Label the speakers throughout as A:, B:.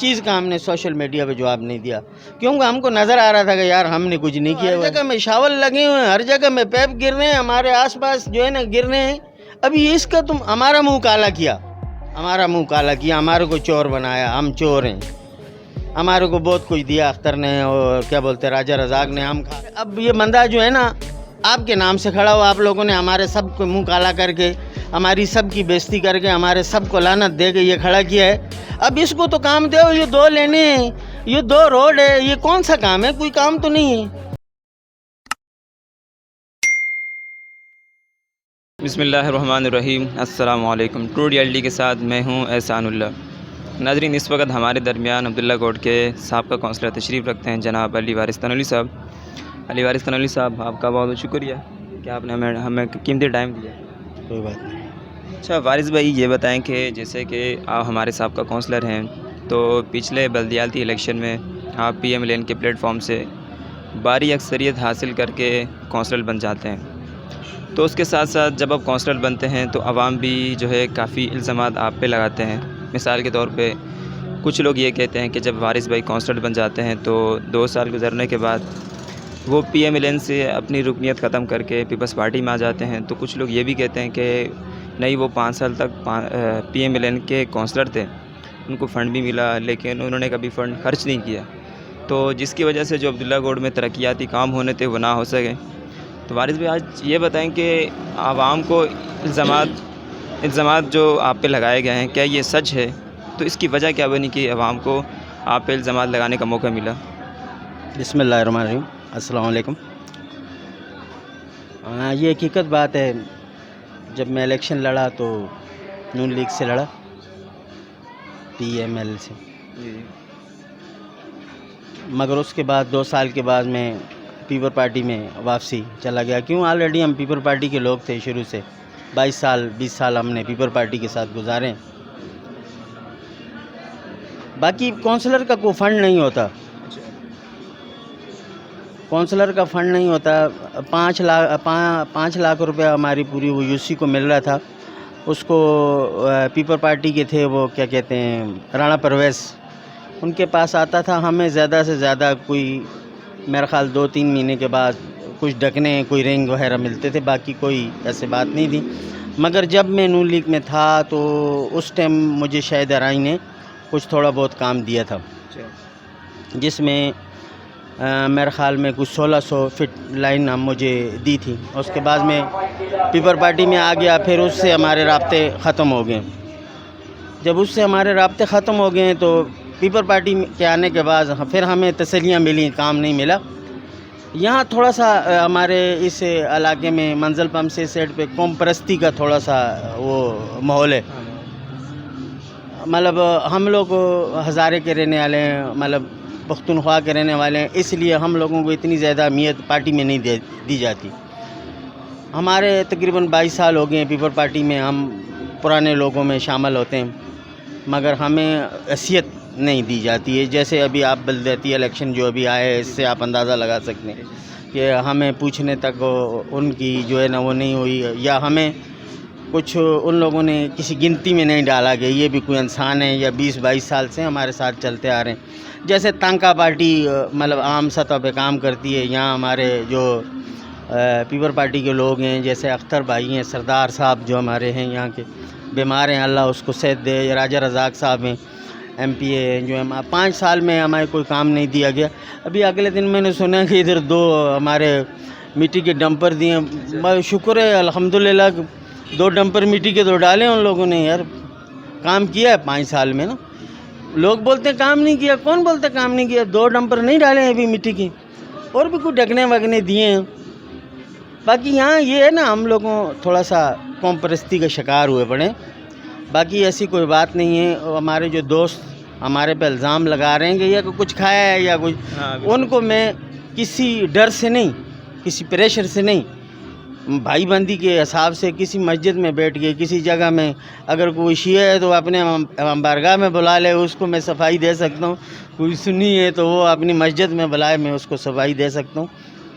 A: چیز کا ہم نے سوشل میڈیا پہ جواب نہیں دیا، کیونکہ ہم کو نظر آ رہا تھا کہ یار ہم نے کچھ نہیں کیا. ہر جگہ میں شاول لگے ہوئے ہیں، ہر جگہ میں پیپ گر رہے ہیں، ہمارے آس پاس جو ہے نا گر رہے ہیں. ابھی اس کا تم ہمارا منہ کالا کیا، ہمارے کو چور بنایا، ہم چور ہیں. ہمارے کو بہت کچھ دیا اختر نے اور کیا بولتے ہیں راجہ رزاق نے، ہم کھا. اب یہ بندہ جو ہے نا آپ کے نام سے کھڑا ہوا، آپ لوگوں نے ہمارے سب کو منہ کالا کر کے، ہماری سب کی بےزتی کر کے، ہمارے سب کو لعنت دے کے یہ کھڑا کیا ہے. اب اس کو تو کام دو، یہ 2 لینے ہیں، یہ 2 روڈ ہے، یہ کون سا کام ہے؟ کوئی کام تو نہیں ہے.
B: بسم اللہ الرحمن الرحیم. السلام علیکم. ٹرو ریئلٹی کے ساتھ میں ہوں احسان اللہ. ناظرین، اس وقت ہمارے درمیان عبداللہ کوٹ کے سابقہ کونسلر تشریف رکھتے ہیں جناب علی وارث تنولی صاحب. علی وارث تنولی صاحب، آپ کا بہت بہت شکریہ کہ آپ نے ہمیں قیمتی ٹائم دیا.
A: کوئی بات نہیں.
B: اچھا وارث بھائی، یہ بتائیں کہ جیسے کہ آپ ہمارے سابقہ کونسلر ہیں، تو پچھلے بلدیاتی الیکشن میں آپ پی ایم لین کے پلیٹ فارم سے بھاری اکثریت حاصل کر کے کونسلر بن جاتے ہیں. تو اس کے ساتھ ساتھ جب آپ کونسلر بنتے ہیں تو عوام بھی جو ہے کافی الزامات آپ پہ لگاتے ہیں. مثال کے طور پہ کچھ لوگ یہ کہتے ہیں کہ جب وارث بھائی کونسلر بن جاتے ہیں تو 2 سال گزرنے کے بعد وہ پی ایم ایل این سے اپنی رکنیت ختم کر کے پیپلز پارٹی میں آ جاتے ہیں. تو کچھ لوگ یہ بھی کہتے ہیں کہ نہیں، وہ 5 سال تک پی ایم ایل این کے کونسلر تھے، ان کو فنڈ بھی ملا لیکن انہوں نے کبھی فنڈ خرچ نہیں کیا، تو جس کی وجہ سے جو عبداللہ گوڑ میں ترقیاتی کام ہونے تھے وہ نہ ہو سکے. تو وارث بھائی، آج یہ بتائیں کہ عوام کو الزامات جو آپ پہ لگائے گئے ہیں، کیا یہ سچ ہے؟ تو اس کی وجہ کیا بنی کہ عوام کو آپ پہ الزامات لگانے کا موقع ملا؟
A: بسم اللہ الرحمن الرحیم. السلام علیکم. یہ حقیقت بات ہے، جب میں الیکشن لڑا تو نون لیگ سے لڑا، پی ایم ایل سے. مگر اس کے بعد 2 سال کے بعد میں پیپل پارٹی میں واپسی چلا گیا. کیوں؟ آلریڈی ہم پیپل پارٹی کے لوگ تھے شروع سے. 20 سال ہم نے پیپل پارٹی کے ساتھ گزارے. باقی کونسلر کا کوئی فنڈ نہیں ہوتا، کونسلر کا فنڈ نہیں ہوتا. 5 لاکھ روپیہ ہماری پوری وہ یو سی کو مل رہا تھا. اس کو پیپل پارٹی کے تھے وہ کیا کہتے ہیں رانا پرویز، ان کے پاس آتا تھا. ہمیں زیادہ سے زیادہ کوئی میرا خیال 2-3 مہینے کے بعد کچھ ڈکنے کوئی رنگ وغیرہ ملتے تھے، باقی کوئی ایسے بات نہیں تھی. مگر جب میں نون لیگ میں تھا تو اس ٹائم مجھے شاہد رائی نے کچھ تھوڑا بہت کام دیا تھا، جس میں میرے خیال میں کچھ 1600 فٹ لائن ہم مجھے دی تھی. اس کے بعد میں پیپل پارٹی میں آ گیا. پھر اس سے ہمارے رابطے ختم ہو گئے. جب اس سے ہمارے رابطے ختم ہو گئے تو پیپل پارٹی کے آنے کے بعد پھر ہمیں تسلیاں ملی، کام نہیں ملا. یہاں تھوڑا سا ہمارے اس علاقے میں منزل پمپ سے سیٹ پہ قوم پرستی کا تھوڑا سا وہ ماحول ہے. مطلب ہم لوگ ہزارے کے رہنے والے ہیں، مطلب پختونخوا کے رہنے والے ہیں، اس لیے ہم لوگوں کو اتنی زیادہ اہمیت پارٹی میں نہیں دی جاتی. ہمارے تقریباً 22 سال ہو گئے ہیں پیپل پارٹی میں، ہم پرانے لوگوں میں شامل ہوتے ہیں، مگر ہمیں حیثیت نہیں دی جاتی ہے. جیسے ابھی آپ بلدیاتی الیکشن جو ابھی آئے ہیں، اس سے آپ اندازہ لگا سکتے ہیں کہ ہمیں پوچھنے تک ان کی جو ہے نا وہ نہیں ہوئی، یا ہمیں کچھ ان لوگوں نے کسی گنتی میں نہیں ڈالا کہ یہ بھی کوئی انسان ہے. یا 20-22 سال سے ہمارے ساتھ چلتے آ رہے ہیں. جیسے تانکا پارٹی مطلب عام سطح پہ کام کرتی ہے، یہاں ہمارے جو پیپل پارٹی کے لوگ ہیں، جیسے اختر بھائی ہیں، سردار صاحب جو ہمارے ہیں یہاں کے، بیمار ہیں، اللہ اس کو صحت دے. راجہ رزاق صاحب ہیں، ایم پی اے، جو 5 سال میں ہمارے کوئی کام نہیں دیا گیا. ابھی اگلے دن میں نے سنا کہ ادھر 2 ہمارے مٹی کے ڈمپر دیے. شکر ہے الحمدللہ 2 ڈمپر مٹی کے 2 ڈالے ان لوگوں نے. یار کام کیا ہے 5 سال میں نا. لوگ بولتے ہیں کام نہیں کیا، کون بولتے کام نہیں کیا؟ 2 ڈمپر نہیں ڈالے ہیں ابھی مٹی کے، اور بھی کچھ ڈکنے وگنے دیے ہیں. باقی یہاں یہ ہے نا، ہم لوگوں تھوڑا سا قوم پرستی کا شکار ہوئے پڑے. باقی ایسی کوئی بات نہیں ہے. ہمارے جو دوست ہمارے پہ الزام لگا رہے ہیں کہ یہ کچھ کھایا ہے یا کچھ، ان کو میں کسی ڈر سے نہیں، کسی پریشر سے نہیں، بھائی بندی کے حساب سے کسی مسجد میں بیٹھ کے کسی جگہ میں اگر کوئی شیعہ ہے تو اپنے بارگاہ میں بلا لے، اس کو میں صفائی دے سکتا ہوں. کوئی سنی ہے تو وہ اپنی مسجد میں بلائے، میں اس کو صفائی دے سکتا ہوں.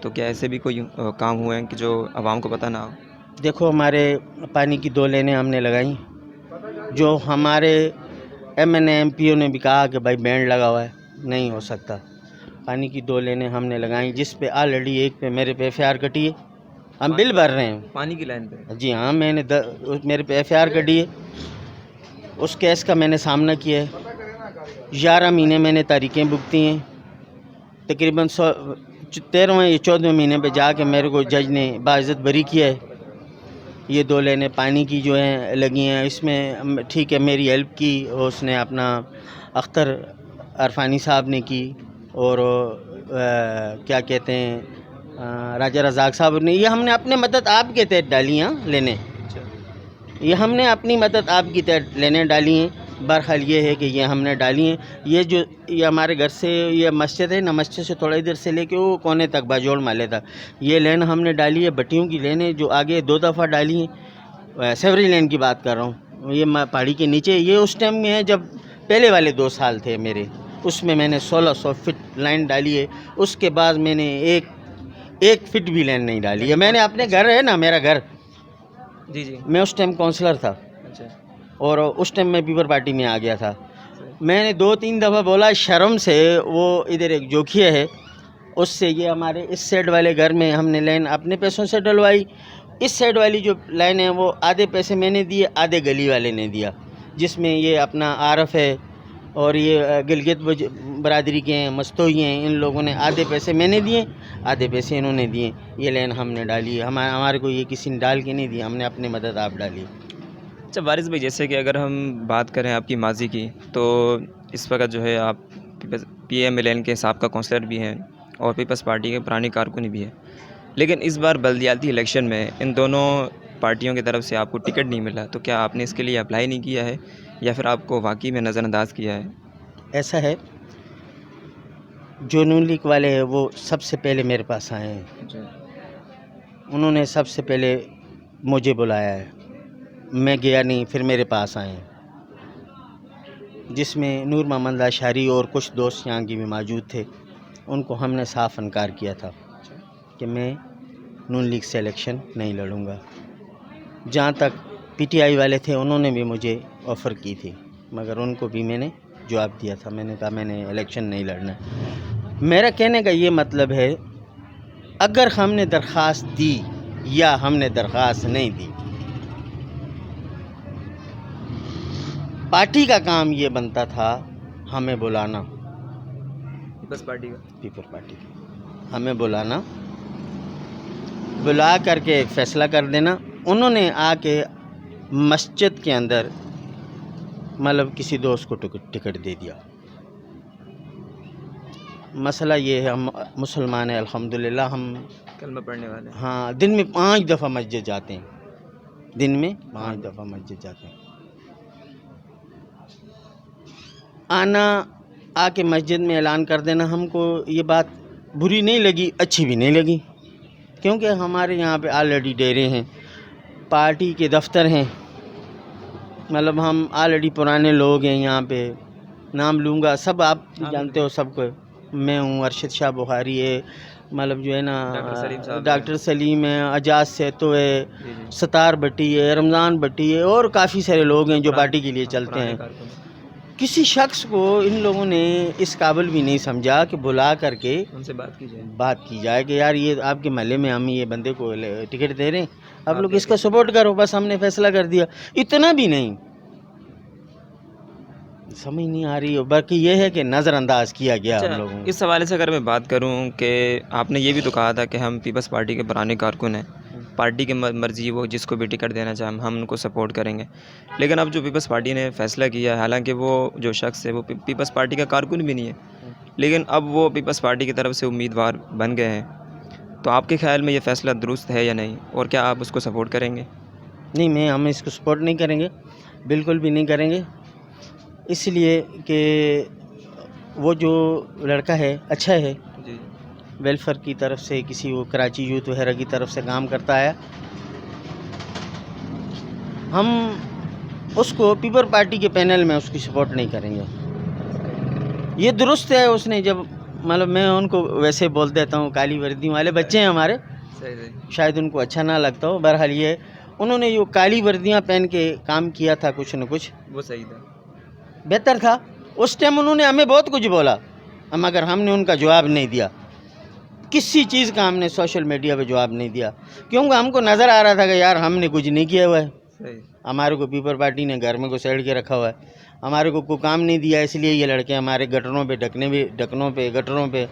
B: تو کیا ایسے بھی کوئی کام ہوئے ہیں کہ جو عوام کو پتہ نہ ہو؟
A: دیکھو ہمارے پانی کی 2 لینیں ہم نے لگائیں، جو ہمارے M N A M P O نے بھی کہا کہ بھائی بینڈ لگا ہوا ہے، نہیں ہو سکتا. پانی کی 2 لینیں ہم نے لگائیں، جس پہ آلریڈی ایک پہ میرے پہ ایف آئی آر کٹی ہے، ہم بل بھر رہے ہیں.
B: پانی کی لائن پہ؟
A: جی ہاں، میں نے میرے پہ ایف آئی آر کٹی ہے، اس کیس کا میں نے سامنا کیا ہے. 11 مہینے میں نے تاریخیں بھگتی ہیں. تقریباً 13ویں یا 14ویں مہینے پہ جا کے میرے کو جج نے باعزت بری کیا ہے. یہ 2 لینیں پانی کی جو ہیں لگی ہیں، اس میں ٹھیک ہے میری ہیلپ کی، اس نے اپنا اختر عرفانی صاحب نے کی، اور کیا کہتے ہیں راجہ رزاق صاحب نے. یہ ہم نے اپنے مدد آپ کے تحت ڈالی ہیں لینے، یہ ہم نے اپنی مدد آپ کی تحت لینے ڈالی ہیں. بہرحال یہ ہے کہ یہ ہم نے ڈالی ہیں. یہ ہمارے گھر سے یہ مسجد ہے نا، مسجد سے تھوڑا ادھر سے لے کے وہ کونے تک باجوڑ مالے تک یہ لین ہم نے ڈالی ہے. بٹیوں کی لینیں جو آگے 2 دفعہ ڈالی ہیں، سیوری لین کی بات کر رہا ہوں، یہ پہاڑی کے نیچے. یہ اس ٹائم میں ہے جب پہلے والے 2 سال تھے میرے، اس میں نے 1600 فٹ لائن ڈالی ہے. اس کے بعد میں نے ایک فٹ بھی لائن نہیں ڈالی ہے. میں نے اپنے گھر ہے نا، میرا گھر،
B: جی جی.
A: میں اس ٹائم کونسلر تھا،
B: اچھا.
A: اور اس ٹائم میں پیپر پارٹی میں آ گیا تھا. میں نے 2-3 دفعہ بولا شرم سے، وہ ادھر ایک جوکھیا ہے اس سے، یہ ہمارے اس سائڈ والے گھر میں ہم نے لائن اپنے پیسوں سے ڈلوائی. اس سائڈ والی جو لائن ہے وہ آدھے پیسے میں نے دیے، آدھے گلی والے نے دیا، جس میں یہ اپنا عارف ہے اور یہ گلگت برادری کے ہیں، مستوئی ہیں، ان لوگوں نے آدھے پیسے میں نے دیے، آدھے پیسے انہوں نے دیے. یہ لائن ہم نے ڈالی ہے، ہمارے کو یہ کسی نے ڈال کے نہیں دی، ہم نے اپنی مدد آپ ڈالی.
B: اچھا وارث بھائی، جیسے کہ اگر ہم بات کریں آپ کی ماضی کی، تو اس وقت جو ہے آپ پی ایم ایل این کے سابقہ کونسلر بھی ہیں اور پیپلز پارٹی کے پرانے کارکن بھی ہیں، لیکن اس بار بلدیاتی الیکشن میں ان دونوں پارٹیوں کی طرف سے آپ کو ٹکٹ نہیں ملا، تو کیا آپ نے اس کے لیے اپلائی نہیں کیا ہے یا پھر آپ کو واقعی میں نظر انداز کیا ہے؟
A: ایسا ہے، جو نون لیگ والے ہیں وہ سب سے پہلے میرے پاس آئے ہیں، انہوں نے سب سے پہلے مجھے بلایا ہے، میں گیا نہیں، پھر میرے پاس آئے ہیں، جس میں نور محمد اشاری اور کچھ دوست یہاں کی بھی موجود تھے. ان کو ہم نے صاف انکار کیا تھا کہ میں نون لیگ سے الیکشن نہیں لڑوں گا. جہاں تک پی ٹی آئی والے تھے انہوں نے بھی مجھے آفر کی تھی، مگر ان کو بھی میں نے جواب دیا تھا، میں نے کہا میں نے الیکشن نہیں لڑنا. میرا کہنے کا یہ مطلب ہے، اگر ہم نے درخواست دی یا ہم نے درخواست نہیں دی، پارٹی کا کام یہ بنتا تھا ہمیں بلانا،
B: پیپلز پارٹی کا،
A: پیپل پارٹی ہمیں بلانا، بلا کر کے ایک فیصلہ کر دینا. انہوں نے آ کے مسجد کے اندر مطلب کسی دوست کو ٹکٹ دے دیا. مسئلہ یہ ہے، ہم مسلمان ہیں الحمدللہ، ہم
B: کلمہ پڑھنے والے.
A: ہاں دن میں 5 دفعہ مسجد جاتے ہیں، دن میں 5 دفعہ مسجد جاتے ہیں. آ کے مسجد میں اعلان کر دینا، ہم کو یہ بات بری نہیں لگی، اچھی بھی نہیں لگی، کیونکہ ہمارے یہاں پہ آلریڈی ڈیرے ہیں، پارٹی کے دفتر ہیں، مطلب ہم آلریڈی پرانے لوگ ہیں یہاں پہ. نام لوں گا، سب آپ جانتے ہو سب کو، میں ہوں، ارشد شاہ بخاری ہے، مطلب جو ہے نا ڈاکٹر سلیم ہے، اجاز سیتو ہے، ستار بٹی ہے، رمضان بٹی ہے، اور کافی سارے لوگ ہیں جو پارٹی کے لیے چلتے ہیں. کسی شخص کو ان لوگوں نے اس قابل بھی نہیں سمجھا کہ بلا کر کے
B: ان سے
A: بات کی جائے کہ یار یہ آپ کے محلے میں ہم یہ بندے کو ٹکٹ دے رہے ہیں، آپ لوگ اس کا سپورٹ کرو. بس ہم نے فیصلہ کر دیا، اتنا بھی نہیں. سمجھ نہیں آ رہی. باقی یہ ہے کہ نظر انداز کیا گیا ہم لوگوں کو.
B: اس حوالے سے اگر میں بات کروں کہ آپ نے یہ بھی تو کہا تھا کہ ہم پیپلز پارٹی کے پرانے کارکن ہیں، پارٹی کی مرضی وہ جس کو بھی ٹکٹ دینا چاہیں ہم ان کو سپورٹ کریں گے. لیکن اب جو پیپلز پارٹی نے فیصلہ کیا ہے، حالانکہ وہ جو شخص ہے وہ پیپلز پارٹی کا کارکن بھی نہیں ہے، لیکن اب وہ پیپلز پارٹی کی طرف سے امیدوار بن گئے ہیں، تو آپ کے خیال میں یہ فیصلہ درست ہے یا نہیں، اور کیا آپ اس کو سپورٹ کریں گے؟
A: نہیں، ہم اس کو سپورٹ نہیں کریں گے، بالکل بھی نہیں کریں گے. اس لیے کہ وہ جو لڑکا ہے اچھا ہے، ویلفیئر کی طرف سے کسی وہ کراچی یوتھ وغیرہ کی طرف سے کام کرتا ہے. ہم اس کو پیپل پارٹی کے پینل میں اس کی سپورٹ نہیں کریں گے. یہ درست ہے. اس نے جب مطلب میں ان کو ویسے بول دیتا ہوں کالی وردیوں والے بچے ہیں ہمارے,
B: صحیح صحیح
A: شاید ان کو اچھا نہ لگتا ہو. بہرحال یہ انہوں نے جو کالی وردیاں پہن کے کام کیا تھا کچھ نہ کچھ
B: وہ صحیح تھا.
A: بہتر تھا. اس ٹائم انہوں نے ہمیں بہت کچھ بولا, مگر ہم نے ان کا جواب نہیں دیا. کسی چیز کا ہم نے سوشل میڈیا پہ جواب نہیں دیا, کیونکہ ہم کو نظر آ رہا تھا کہ یار ہم نے کچھ نہیں کیا ہوا ہے.
B: صحیح.
A: ہمارے کو پیپل پارٹی نے گھر میں کو سیڑ کے رکھا ہوا ہے, ہمارے کو کوئی کام نہیں دیا, اس لیے یہ لڑکے ہمارے گٹروں پہ گٹروں پہ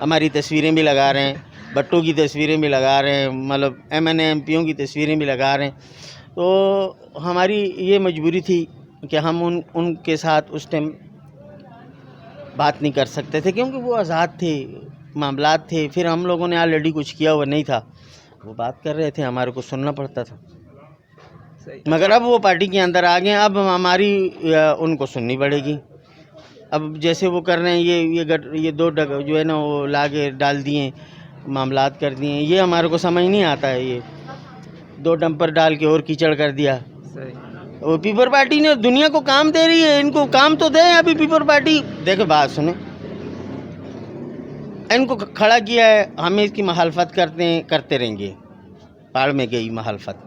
A: ہماری تصویریں بھی لگا رہے ہیں, بٹوں کی تصویریں بھی لگا رہے ہیں, مطلب ایم پیوں کی تصویریں بھی لگا رہے ہیں. تو ہماری یہ مجبوری تھی کہ ہم ان کے ساتھ اس ٹائم بات نہیں کر سکتے تھے, کیونکہ وہ آزاد تھے, معاملات تھے. پھر ہم لوگوں نے آلریڈی کچھ کیا ہوا نہیں تھا, وہ بات کر رہے تھے, ہمارے کو سننا پڑتا تھا. مگر اب وہ پارٹی کے اندر آ گئے, اب ہماری ان کو سننی پڑے گی. اب جیسے وہ کر رہے ہیں, یہ دو جو ہے نا وہ لا کے ڈال دیے, معاملات کر دیے, یہ ہمارے کو سمجھ نہیں آتا ہے. یہ 2 ڈمپر ڈال کے اور کیچڑ کر دیا. وہ پیپل پارٹی نے دنیا کو کام دے رہی ہے, ان کو کام تو دے. ابھی پیپل پارٹی دیکھو بات سنیں, ان کو کھڑا کیا ہے, ہمیں اس کی مخالفت کرتے رہیں گے, پاڑ میں گئی مخالفت.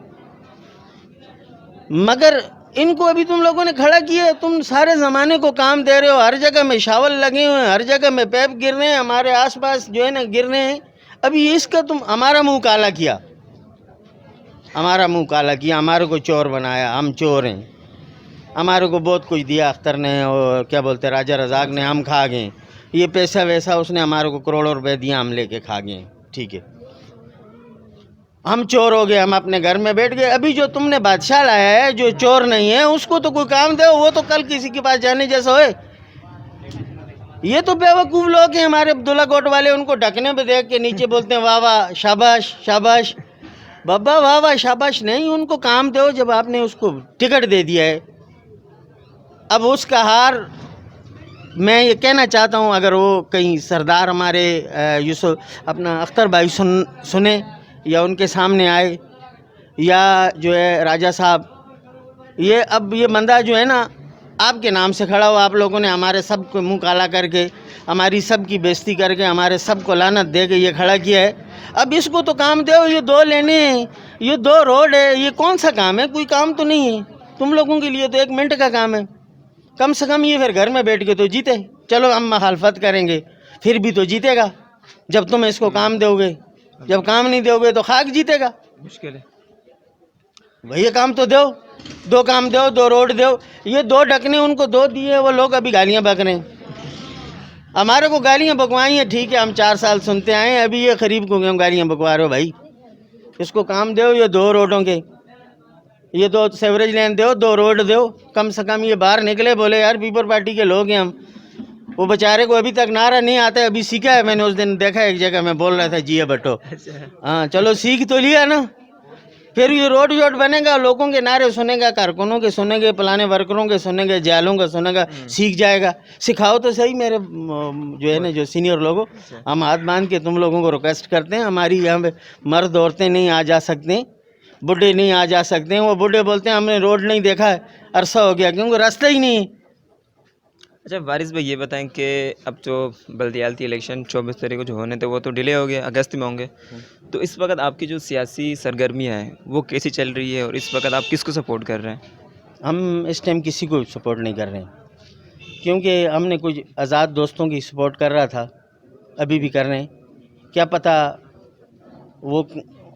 A: مگر ان کو ابھی تم لوگوں نے کھڑا کیا ہے, تم سارے زمانے کو کام دے رہے ہو, ہر جگہ میں شاول لگے ہوئے ہیں, ہر جگہ میں پیپ گر رہے ہیں, ہمارے آس پاس جو ہے نا گر رہے ہیں. ابھی اس کا تم ہمارا منہ کالا کیا, ہمارے کو چور بنایا, ہم چور ہیں. ہمارے کو بہت کچھ دیا اختر نے, اور کیا بولتے راجہ رزاق نے, ہم کھا گئے. یہ پیسہ ویسا اس نے ہمارے کو کروڑوں روپے دیا, ہم لے کے کھا گئے. ٹھیک ہے, ہم چور ہو گئے, ہم اپنے گھر میں بیٹھ گئے. ابھی جو تم نے بادشاہ لایا ہے جو چور نہیں ہے, اس کو تو کوئی کام دو, وہ تو کل کسی کے پاس جانے جیسا ہوئے. یہ تو بیوقوف لوگ ہیں ہمارے عبداللہ کوٹ والے, ان کو ڈھکنے پہ دیکھ کے نیچے بولتے ہیں واہ واہ شاباش شاباش. بابا واہ واہ شاباش نہیں, ان کو کام دو. جب آپ نے اس کو ٹکٹ دے دیا ہے, اب اس کا ہار میں یہ کہنا چاہتا ہوں, اگر وہ کہیں سردار ہمارے یوسف اپنا اختر بھائی سنے, یا ان کے سامنے آئے, یا جو ہے راجہ صاحب, اب یہ بندہ جو ہے نا آپ کے نام سے کھڑا ہوا, آپ لوگوں نے ہمارے سب کو منہ کالا کر کے, ہماری سب کی بےزتی کر کے, ہمارے سب کو لعنت دے کے یہ کھڑا کیا ہے. اب اس کو تو کام دو, یہ 2 لینے ہیں, یہ 2 روڈ ہے, یہ کون سا کام ہے؟ کوئی کام تو نہیں ہے تم لوگوں کے لیے, تو 1 منٹ کا کام ہے. کم سے کم یہ پھر گھر میں بیٹھ کے تو جیتے. چلو ہم مخالفت کریں گے, پھر بھی تو جیتے گا جب تم اس کو کام دو گے. جب کام نہیں دو گے تو خاک جیتے گا.
B: مشکل ہے
A: بھئی کام تو دو, 2 کام دو, 2 روڈ دو. یہ 2 ڈھکنے ان کو 2 دیے, وہ لوگ ابھی گالیاں بک رہے ہیں. ہمارے کو گالیاں بکوائی ہیں, ٹھیک ہے, ہم 4 سال سنتے آئے ہیں. ابھی یہ قریب کو کیوں گالیاں بکوا رہے ہو بھائی؟ اس کو کام دو, یہ 2 روڈوں کے, یہ 2 سیوریج لین دو, 2 روڈ دو. کم سے کم یہ باہر نکلے, بولے یار پیپل پارٹی کے لوگ ہیں ہم. وہ بیچارے کو ابھی تک نعرہ نہیں آتا ہے, ابھی سیکھا ہے. میں نے اس دن دیکھا ایک جگہ میں بول رہا تھا جی بٹو, ہاں چلو سیکھ تو لیا نا. پھر یہ روڈ بنے گا, لوگوں کے نعرے سنے گا, کارکنوں کے سنے گے, پلانے ورکروں کے سنے گے, جالوں کا سنے گا, سیکھ جائے گا. سکھاؤ تو صحیح میرے جو ہے نا جو سینئر لوگوں, ہم ہاتھ باندھ کے تم لوگوں کو ریکویسٹ کرتے ہیں. ہماری یہاں پہ مرد عورتیں نہیں آ جا سکتے, بڈھے نہیں آ جا سکتے. وہ بڈھے بولتے ہیں ہم نے روڈ نہیں دیکھا ہے, عرصہ ہو گیا, کیونکہ راستہ ہی نہیں ہے.
B: اچھا وارث بھائی یہ بتائیں کہ اب جو بلدیاتی الیکشن 24 تاریخ کو جو ہونے تھے وہ تو ڈیلے ہو گئے, اگست میں ہوں گے. تو اس وقت آپ کی جو سیاسی سرگرمیاں ہیں وہ کیسی چل رہی ہے, اور اس وقت آپ کس کو سپورٹ کر رہے ہیں؟
A: ہم اس ٹائم کسی کو سپورٹ نہیں کر رہے ہیں, کیونکہ ہم نے کچھ آزاد دوستوں کی سپورٹ کر رہا تھا, ابھی بھی کر رہے ہیں. کیا پتہ وہ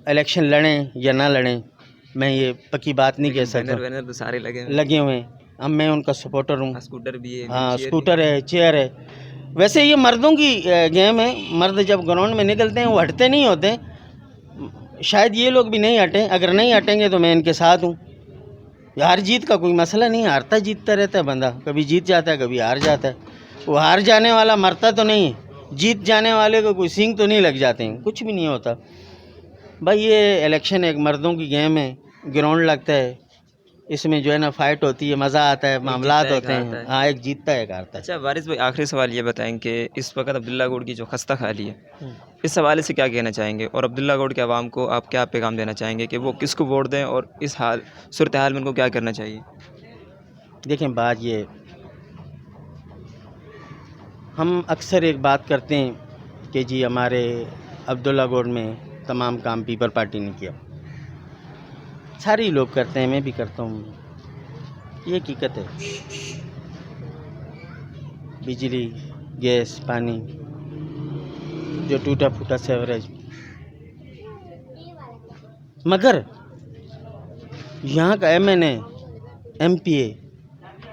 A: الیکشن لڑیں یا نہ لڑیں, میں یہ پکی بات نہیں کہہ سکتا.
B: بینر تو سارے
A: لگے ہوئے ہیں, اب میں ان کا سپورٹر ہوں.
B: اسکوٹر بھی ہے,
A: ہاں اسکوٹر ہے, چیئر ہے. ویسے یہ مردوں کی گیم ہے, مرد جب گراؤنڈ میں نکلتے ہیں وہ ہٹتے نہیں ہوتے. شاید یہ لوگ بھی نہیں ہٹیں, اگر نہیں ہٹیں گے تو میں ان کے ساتھ ہوں. ہار جیت کا کوئی مسئلہ نہیں, ہارتا جیتتا رہتا ہے بندہ, کبھی جیت جاتا ہے کبھی ہار جاتا ہے. وہ ہار جانے والا مرتا تو نہیں ہے, جیت جانے والے کو کوئی سینگ تو نہیں لگ جاتے ہیں, کچھ بھی نہیں ہوتا. بھائی یہ الیکشن ایک مردوں کی گیم ہے, گراؤنڈ لگتا ہے, اس میں جو ہے نا فائٹ ہوتی ہے, مزہ آتا ہے, معاملات ہوتے ہیں. ہاں ایک جیتتا ہے ایک ہارتا ہے.
B: اچھا وارث بھائی آخری سوال یہ بتائیں کہ اس وقت عبداللہ گوڑ کی جو خستہ حالی ہے, اس حوالے سے کیا کہنا چاہیں گے, اور عبداللہ گوڑ کے عوام کو آپ کیا پیغام دینا چاہیں گے کہ وہ کس کو ووٹ دیں, اور اس صورتحال میں ان کو کیا کرنا چاہیے؟
A: دیکھیں بات یہ, ہم اکثر ایک بات کرتے ہیں کہ جی ہمارے عبداللہ گوڑ میں تمام کام پیپل پارٹی نے کیا. سارے ہی لوگ کرتے ہیں, میں بھی کرتا ہوں, یہ حقیقت ہے. بجلی, گیس, پانی جو ٹوٹا پھوٹا سیوریج, مگر یہاں کا ایم این اے, ایم پی اے,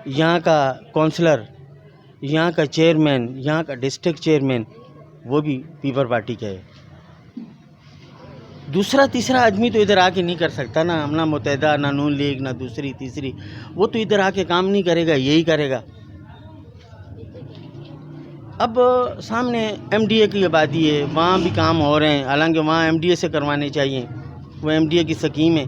A: یہاں کا کونسلر, یہاں کا چیئرمین, یہاں کا ڈسٹرکٹ چیئرمین وہ بھی پیپل پارٹی کا ہے. دوسرا تیسرا آدمی تو ادھر آ کے نہیں کر سکتا نا, نہ متحدہ, نہ نون لیگ, نہ دوسری تیسری, وہ تو ادھر آ کے کام نہیں کرے گا, یہی کرے گا. اب سامنے ایم ڈی اے کی آبادی ہے, وہاں بھی کام ہو رہے ہیں, حالانکہ وہاں ایم ڈی اے سے کروانے چاہیے, وہ ایم ڈی اے کی سکیم ہے,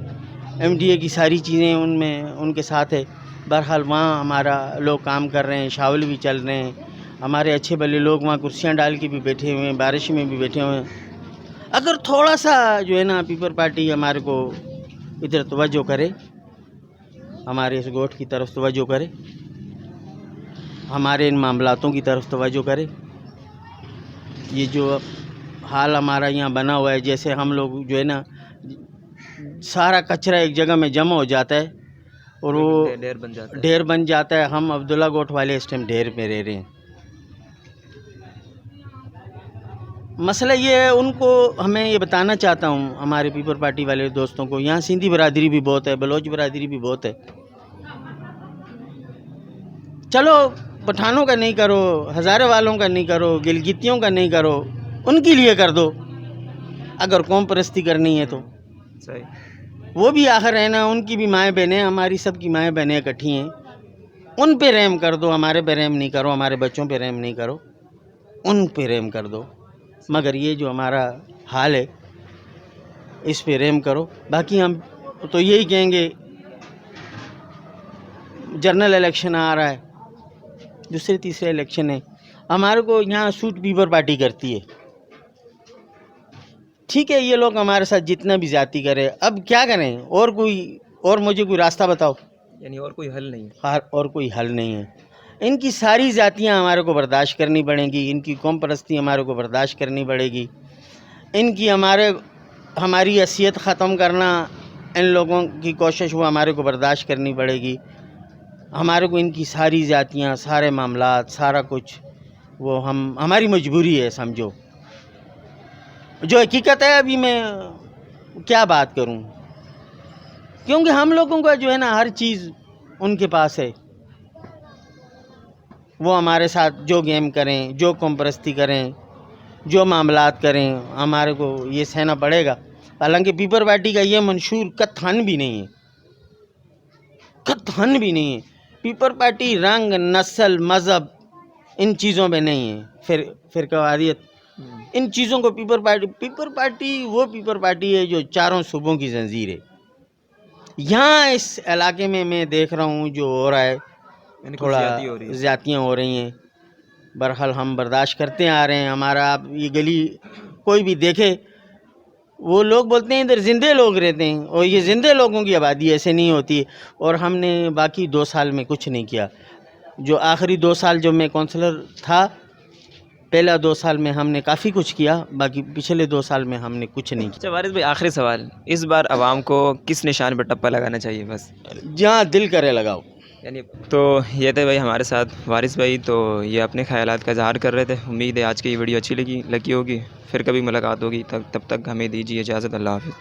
A: ایم ڈی اے کی ساری چیزیں ان میں ان کے ساتھ ہے. بہرحال وہاں ہمارا لوگ کام کر رہے ہیں, شاول بھی چل رہے ہیں, ہمارے اچھے بھلے لوگ وہاں کرسیاں ڈال کے بھی بیٹھے ہوئے ہیں, بارش میں بھی بیٹھے ہوئے ہیں. اگر تھوڑا سا جو ہے نا پیپل پارٹی ہمارے کو ادھر توجہ کرے, ہمارے اس گوٹھ کی طرف توجہ کرے, ہمارے ان معاملاتوں کی طرف توجہ کرے. یہ جو حال ہمارا یہاں بنا ہوا ہے, جیسے ہم لوگ جو ہے نا سارا کچرا ایک جگہ میں جمع ہو جاتا ہے اور وہ ڈھیر بن جاتا ہے. ہم عبداللہ گوٹھ والے اس ٹائم ڈھیر پہ رہ رہے ہیں. مسئلہ یہ ہے, ان کو ہمیں یہ بتانا چاہتا ہوں ہمارے پیپل پارٹی والے دوستوں کو, یہاں سندھی برادری بھی بہت ہے, بلوچ برادری بھی بہت ہے. چلو پٹھانوں کا نہیں کرو, ہزارے والوں کا نہیں کرو, گلگتیوں کا نہیں کرو, ان کے لیے کر دو اگر قوم پرستی کرنی ہے تو.
B: صحیح,
A: وہ بھی آخر ہے نا, ان کی بھی مائیں بہنیں, ہماری سب کی مائیں بہنیں اکٹھی ہیں, ان پہ رحم کر دو. ہمارے پہ رحم نہیں کرو, ہمارے بچوں پہ رحم نہیں کرو, ان پہ رحم کر دو. مگر یہ جو ہمارا حال ہے اس پہ رحم کرو. باقی ہم تو یہی کہیں گے, جنرل الیکشن آ رہا ہے, دوسرے تیسرے الیکشن ہے, ہمارے کو یہاں سوٹ پیپل پارٹی کرتی ہے. ٹھیک ہے, یہ لوگ ہمارے ساتھ جتنا بھی زیادتی کرے, اب کیا کریں, اور مجھے کوئی راستہ بتاؤ.
B: یعنی اور کوئی حل نہیں.
A: اور کوئی حل نہیں ہے. ان کی ساری ذاتیاں ہمارے کو برداشت کرنی پڑیں گی, ان کی قوم پرستی ہمارے کو برداشت کرنی پڑے گی, ان کی ہماری حیثیت ختم کرنا, ان لوگوں کی کوشش وہ ہمارے کو برداشت کرنی پڑے گی. ہمارے کو ان کی ساری ذاتیاں, سارے معاملات, سارا کچھ وہ ہماری مجبوری ہے سمجھو. جو حقیقت ہے, ابھی میں کیا بات کروں, کیونکہ ہم لوگوں کا جو ہے نا ہر چیز ان کے پاس ہے. وہ ہمارے ساتھ جو گیم کریں, جو قوم پرستی کریں, جو معاملات کریں, ہمارے کو یہ سہنا پڑے گا. حالانکہ پیپل پارٹی کا یہ منشور قطعاً بھی نہیں ہے, قطعاً بھی نہیں ہے. پیپل پارٹی رنگ, نسل, مذہب ان چیزوں پہ نہیں ہے, فرقواریت ان چیزوں کو پیپل پارٹی وہ پیپل پارٹی ہے جو چاروں صوبوں کی زنجیر ہے. یہاں اس علاقے میں دیکھ رہا ہوں جو ہو رہا ہے, تھوڑا زیادتیاں ہو رہی ہیں. بہرحال ہم برداشت کرتے آ رہے ہیں. ہمارا آپ یہ گلی کوئی بھی دیکھے, وہ لوگ بولتے ہیں ادھر زندے لوگ رہتے ہیں, اور یہ زندے لوگوں کی آبادی ایسے نہیں ہوتی. اور ہم نے باقی 2 سال میں کچھ نہیں کیا. جو آخری 2 سال جو میں کونسلر تھا, پہلا 2 سال میں ہم نے کافی کچھ کیا, باقی پچھلے 2 سال میں ہم نے کچھ نہیں کیا.
B: اچھا وارث بھائی, آخری سوال, اس بار عوام کو کس نشان پہ ٹپا لگانا چاہیے بس؟
A: جہاں دل کرے لگاؤ.
B: یعنی تو یہ تھے بھائی ہمارے ساتھ وارث بھائی, تو یہ اپنے خیالات کا اظہار کر رہے تھے. امید ہے آج کی یہ ویڈیو اچھی لگی ہوگی. پھر کبھی ملاقات ہوگی, تب تک ہمیں دیجیے اجازت. اللہ حافظ.